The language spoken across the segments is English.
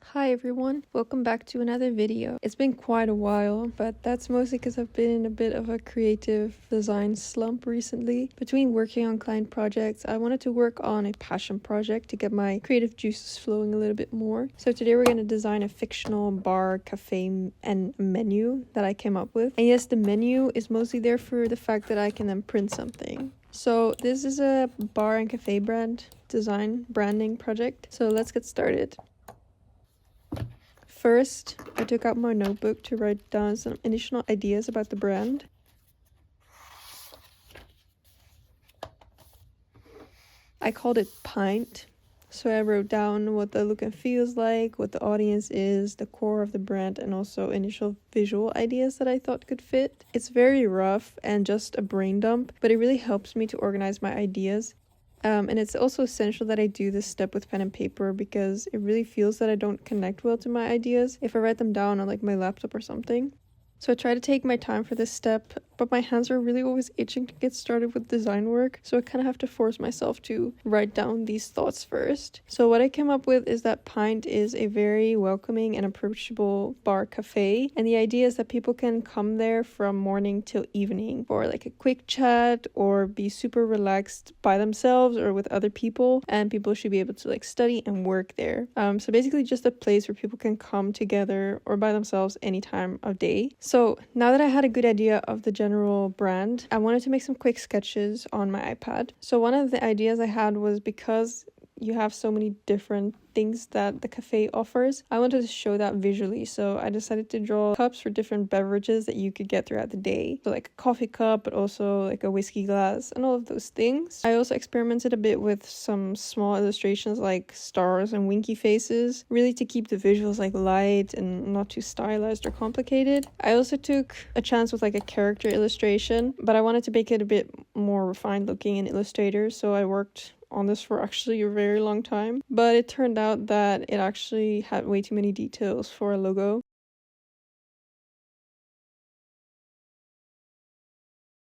Hi everyone, welcome back to another video. It's been quite a while, but that's mostly because I've been in a bit of a creative design slump recently. Between working on client projects, I wanted to work on a passion project to get my creative juices flowing a little bit more. So today we're going to design a fictional bar, cafe, and menu that I came up with. And yes, the menu is mostly there for the fact that I can then print something. So this is a bar and cafe branding project. So let's get started. First, I took out my notebook to write down some initial ideas about the brand. I called it PINT, so I wrote down what the look and feels like, what the audience is, the core of the brand, and also initial visual ideas that I thought could fit. It's very rough and just a brain dump, but it really helps me to organize my ideas. And it's also essential that I do this step with pen and paper because it really feels that I don't connect well to my ideas if I write them down on like my laptop or something. So I try to take my time for this step, but my hands are really always itching to get started with design work, so I kind of have to force myself to write down these thoughts first. So what I came up with is that Pint is a very welcoming and approachable bar cafe, and the idea is that people can come there from morning till evening for like a quick chat or be super relaxed by themselves or with other people, and people should be able to like study and work there. So basically just a place where people can come together or by themselves any time of day. So now that I had a good idea of the general brand, I wanted to make some quick sketches on my iPad. So one of the ideas I had was because you have so many different things that the cafe offers, I wanted to show that visually. So I decided to draw cups for different beverages that you could get throughout the day. So like a coffee cup, but also like a whiskey glass and all of those things. I also experimented a bit with some small illustrations like stars and winky faces, really to keep the visuals like light and not too stylized or complicated. I also took a chance with like a character illustration, but I wanted to make it a bit more refined looking in Illustrator, so I worked on this for actually a very long time, but it turned out that it actually had way too many details for a logo.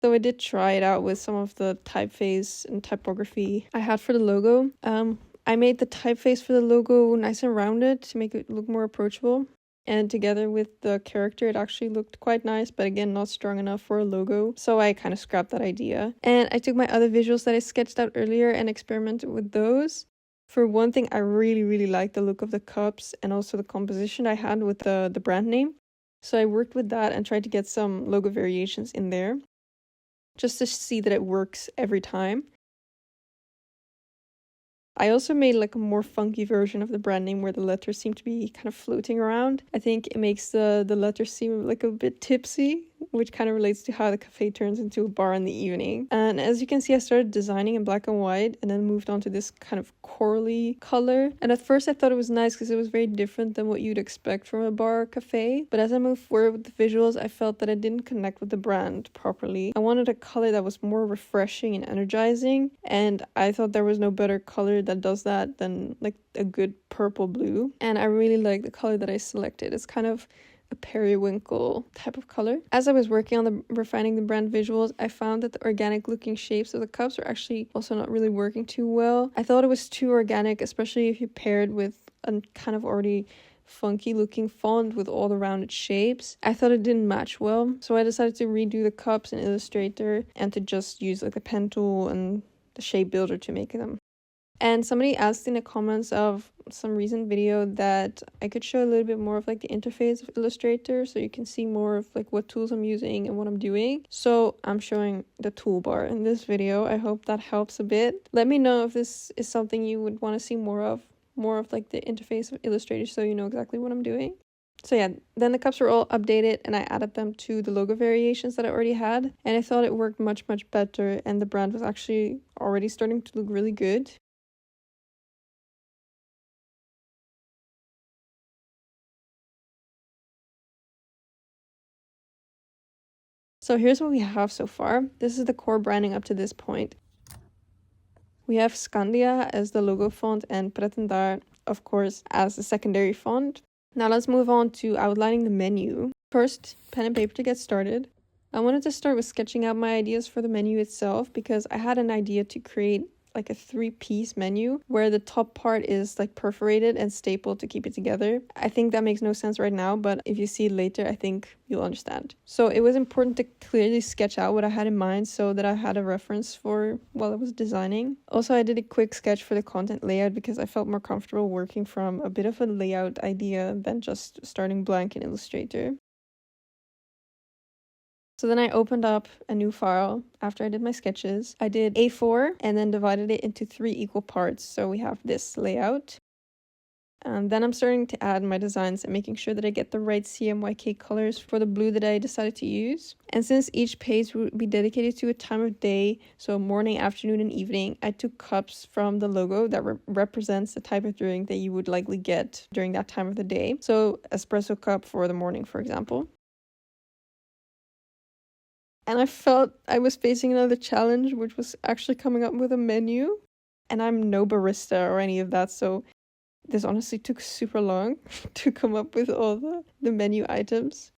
So I did try it out with some of the typeface and typography I had for the logo. I made the typeface for the logo nice and rounded to make it look more approachable. And together with the character, it actually looked quite nice, but again, not strong enough for a logo. So I kind of scrapped that idea. And I took my other visuals that I sketched out earlier and experimented with those. For one thing, I really liked the look of the cups and also the composition I had with the brand name. So I worked with that and tried to get some logo variations in there, just to see that it works every time. I also made like a more funky version of the brand name where the letters seem to be kind of floating around. I think it makes the letters seem like a bit tipsy, which kind of relates to how the cafe turns into a bar in the evening. And as you can see, I started designing in black and white and then moved on to this kind of corally color. And at first I thought it was nice because it was very different than what you'd expect from a bar or cafe. But as I moved forward with the visuals, I felt that I didn't connect with the brand properly. I wanted a color that was more refreshing and energizing, and I thought there was no better color that does that than like a good purple blue. And I really like the color that I selected. It's kind of a periwinkle type of color. As I was working on refining the brand visuals, I found that the organic looking shapes of the cups are actually also not really working too well. I thought it was too organic, especially if you paired with a kind of already funky looking font with all the rounded shapes. I thought it didn't match well, so I decided to redo the cups in Illustrator and to just use like the pen tool and the shape builder to make them. And somebody asked in the comments of some recent video that I could show a little bit more of like the interface of Illustrator so you can see more of like what tools I'm using and what I'm doing. So I'm showing the toolbar in this video. I hope that helps a bit. Let me know if this is something you would want to see more of like the interface of Illustrator so you know exactly what I'm doing. So yeah, then the cups were all updated and I added them to the logo variations that I already had. And I thought it worked much better and the brand was actually already starting to look really good. So here's what we have so far. This is the core branding up to this point. We have Scandia as the logo font and Pretendar, of course, as the secondary font. Now let's move on to outlining the menu. First, pen and paper to get started. I wanted to start with sketching out my ideas for the menu itself because I had an idea to create like a 3-piece menu where the top part is like perforated and stapled to keep it together. I think that makes no sense right now, but if you see it later, I think you'll understand. So it was important to clearly sketch out what I had in mind so that I had a reference for while I was designing. Also, I did a quick sketch for the content layout because I felt more comfortable working from a bit of a layout idea than just starting blank in Illustrator. So then I opened up a new file after I did my sketches. I did A4 and then divided it into 3 equal parts. So we have this layout. And then I'm starting to add my designs and making sure that I get the right CMYK colors for the blue that I decided to use. And since each page would be dedicated to a time of day, so morning, afternoon, and evening, I took cups from the logo that represents the type of drink that you would likely get during that time of the day. So espresso cup for the morning, for example. And I felt I was facing another challenge, which was actually coming up with a menu. And I'm no barista or any of that, so this honestly took super long to come up with all the menu items.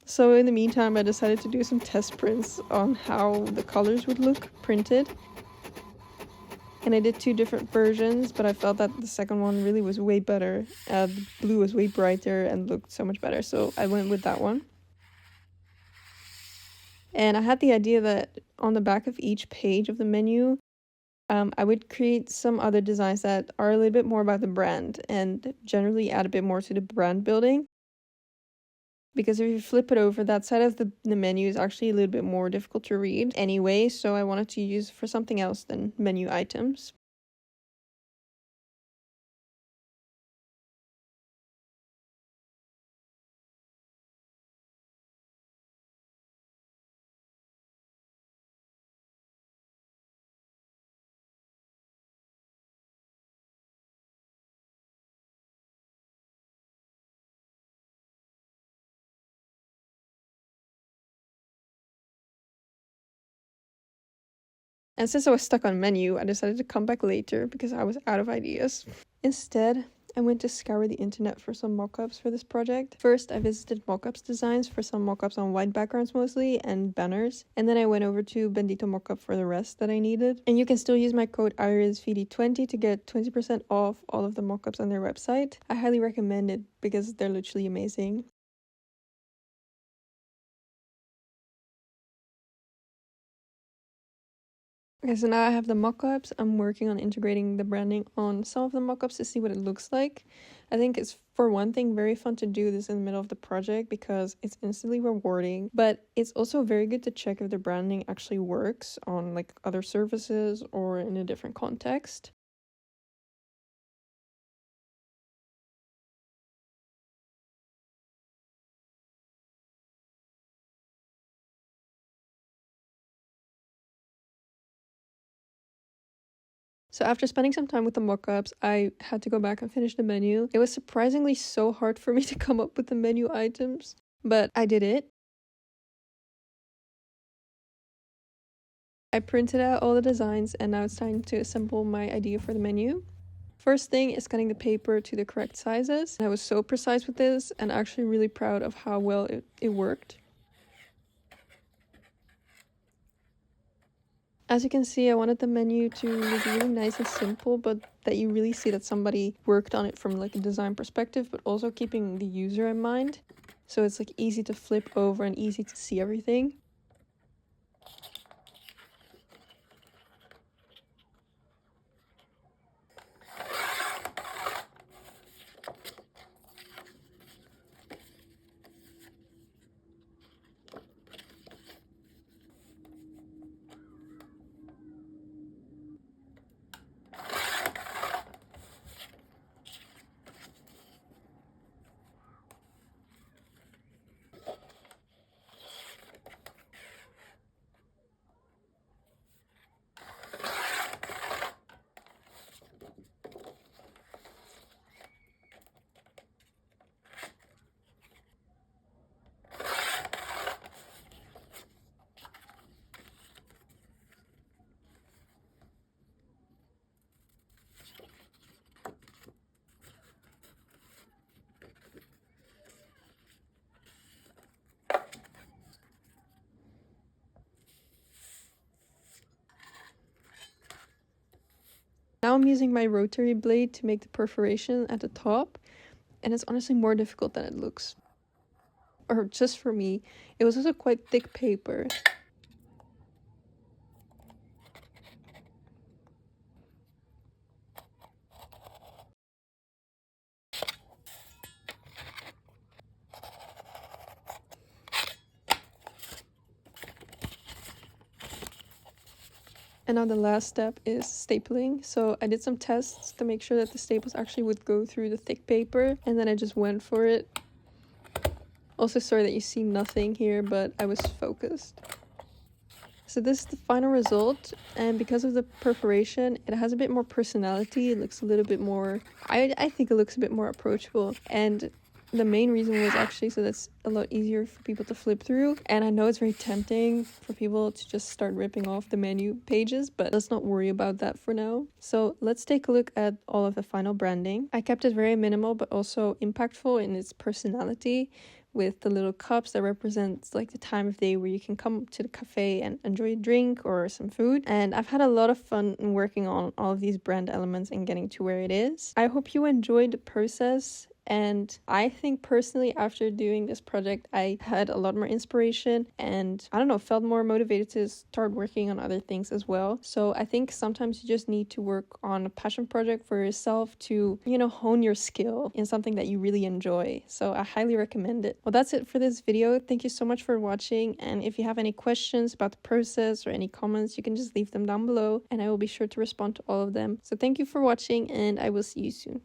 So in the meantime, I decided to do some test prints on how the colors would look printed. And I did 2 different versions, but I felt that the second one really was way better. The blue was way brighter and looked so much better, so I went with that one. And I had the idea that on the back of each page of the menu, I would create some other designs that are a little bit more about the brand and generally add a bit more to the brand building. Because if you flip it over, that side of the menu is actually a little bit more difficult to read anyway, so I wanted to use for something else than menu items. And since I was stuck on menu, I decided to come back later because I was out of ideas. Instead, I went to scour the internet for some mockups for this project. First, I visited mockups designs for some mockups on white backgrounds mostly and banners. And then I went over to Bendito Mockup for the rest that I needed. And you can still use my code IRISVD20 to get 20% off all of the mockups on their website. I highly recommend it because they're literally amazing. Okay, so now I have the mockups. I'm working on integrating the branding on some of the mockups to see what it looks like. I think it's, for one thing, very fun to do this in the middle of the project because it's instantly rewarding, but it's also very good to check if the branding actually works on like other services or in a different context. So after spending some time with the mockups, I had to go back and finish the menu. It was surprisingly so hard for me to come up with the menu items, but I did it. I printed out all the designs and now it's time to assemble my idea for the menu. First thing is cutting the paper to the correct sizes. I was so precise with this and actually really proud of how well it worked. As you can see, I wanted the menu to look really nice and simple, but that you really see that somebody worked on it from like a design perspective, but also keeping the user in mind. So it's like easy to flip over and easy to see everything. Now I'm using my rotary blade to make the perforation at the top, and it's honestly more difficult than it looks. Or just for me. It was also quite thick paper. And now the last step is stapling. So I did some tests to make sure that the staples actually would go through the thick paper, and then I just went for it. Also sorry that you see nothing here, but I was focused. So this is the final result, and because of the perforation, it has a bit more personality. It looks a little bit more, I think it looks a bit more approachable, and the main reason was actually so that's a lot easier for people to flip through. And I know it's very tempting for people to just start ripping off the menu pages, but let's not worry about that for now. So let's take a look at all of the final branding. I kept it very minimal but also impactful in its personality, with the little cups that represents like the time of day where you can come to the cafe and enjoy a drink or some food. And I've had a lot of fun working on all of these brand elements and getting to where it is. I hope you enjoyed the process. And I think personally, after doing this project, I had a lot more inspiration and I don't know, felt more motivated to start working on other things as well. So I think sometimes you just need to work on a passion project for yourself to, you know, hone your skill in something that you really enjoy. So I highly recommend it. Well, that's it for this video. Thank you so much for watching. And if you have any questions about the process or any comments, you can just leave them down below and I will be sure to respond to all of them. So thank you for watching and I will see you soon.